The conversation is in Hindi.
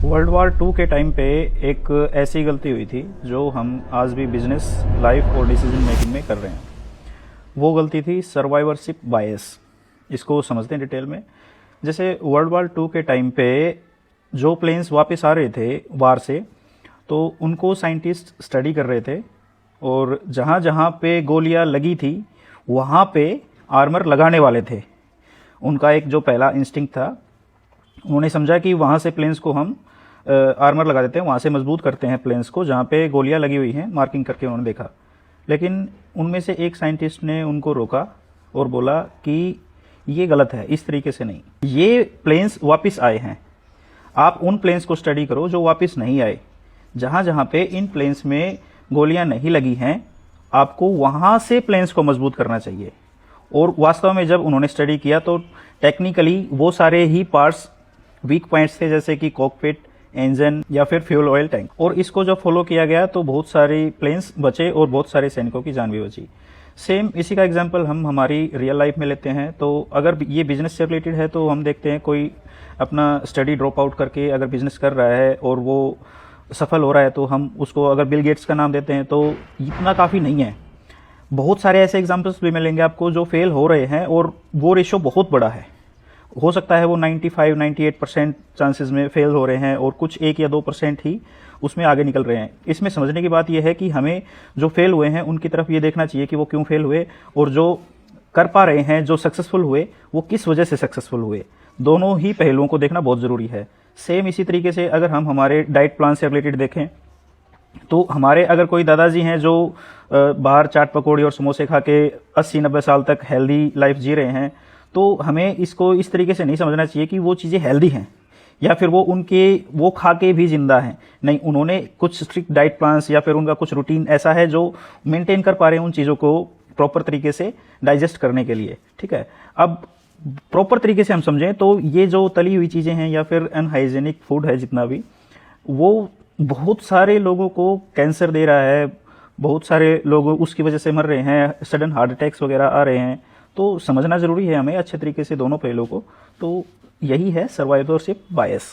वर्ल्ड वार टू के टाइम पे एक ऐसी गलती हुई थी जो हम आज भी बिजनेस, लाइफ और डिसीजन मेकिंग में कर रहे हैं। वो गलती थी सर्वाइवरशिप बायस। इसको समझते हैं डिटेल में। जैसे वर्ल्ड वार टू के टाइम पे जो प्लेन्स वापस आ रहे थे वार से, तो उनको साइंटिस्ट स्टडी कर रहे थे और जहाँ जहाँ पे गोलियाँ लगी थी वहाँ पे आर्मर लगाने वाले थे। उनका एक जो पहला इंस्टिंक्ट था, उन्होंने समझा कि वहाँ से प्लेन्स को हम आर्मर लगा देते हैं, वहाँ से मजबूत करते हैं प्लेन्स को जहाँ पे गोलियाँ लगी हुई हैं, मार्किंग करके उन्होंने देखा। लेकिन उनमें से एक साइंटिस्ट ने उनको रोका और बोला कि ये गलत है, इस तरीके से नहीं। ये प्लेन्स वापस आए हैं, आप उन प्लेन्स को स्टडी करो जो वापस नहीं आए। जहाँ जहाँ पे इन प्लेन्स में गोलियाँ नहीं लगी हैं, आपको वहाँ से प्लेन्स को मजबूत करना चाहिए। और वास्तव में जब उन्होंने स्टडी किया तो टेक्निकली वो सारे ही पार्ट्स वीक पॉइंट्स थे, जैसे कि कॉकपिट, इंजन या फिर फ्यूल ऑयल टैंक। और इसको जब फॉलो किया गया तो बहुत सारे प्लेन्स बचे और बहुत सारे सैनिकों की जान भी बची। सेम इसी का एग्जांपल हम हमारी रियल लाइफ में लेते हैं। तो अगर ये बिजनेस से रिलेटेड है तो हम देखते हैं कोई अपना स्टडी ड्रॉप आउट करके अगर बिजनेस कर रहा है और वो सफल हो रहा है तो हम उसको अगर बिल गेट्स का नाम देते हैं, तो इतना काफ़ी नहीं है। बहुत सारे ऐसे एग्जाम्पल्स भी मिलेंगे आपको जो फेल हो रहे हैं और वो रेशो बहुत बड़ा है। हो सकता है वो 95-98% चांसेस में फेल हो रहे हैं और कुछ 1 या 2% ही उसमें आगे निकल रहे हैं। इसमें समझने की बात यह है कि हमें जो फेल हुए हैं उनकी तरफ ये देखना चाहिए कि वो क्यों फेल हुए, और जो कर पा रहे हैं, जो सक्सेसफुल हुए, वो किस वजह से सक्सेसफुल हुए। दोनों ही पहलुओं को देखना बहुत ज़रूरी है। सेम इसी तरीके से अगर हम हमारे डाइट प्लान से रिलेटेड देखें तो हमारे अगर कोई दादाजी हैं जो बाहर चाट पकौड़ी और समोसे खा के 80-90 साल तक हेल्दी लाइफ जी रहे हैं, तो हमें इसको इस तरीके से नहीं समझना चाहिए कि वो चीज़ें हेल्दी हैं या फिर वो खा के भी जिंदा हैं। नहीं, उन्होंने कुछ स्ट्रिक्ट डाइट प्लान्स या फिर उनका कुछ रूटीन ऐसा है जो मेंटेन कर पा रहे हैं उन चीज़ों को प्रॉपर तरीके से डाइजेस्ट करने के लिए। ठीक है, अब प्रॉपर तरीके से हम समझें तो ये जो तली हुई चीज़ें हैं या फिर अनहाइजेनिक फूड है जितना भी, वो बहुत सारे लोगों को कैंसर दे रहा है, बहुत सारे लोग उसकी वजह से मर रहे हैं, सडन हार्ट अटैक्स वगैरह आ रहे हैं। तो समझना ज़रूरी है हमें अच्छे तरीके से दोनों पहलुओं को। तो यही है सर्वाइवरशिप बायस।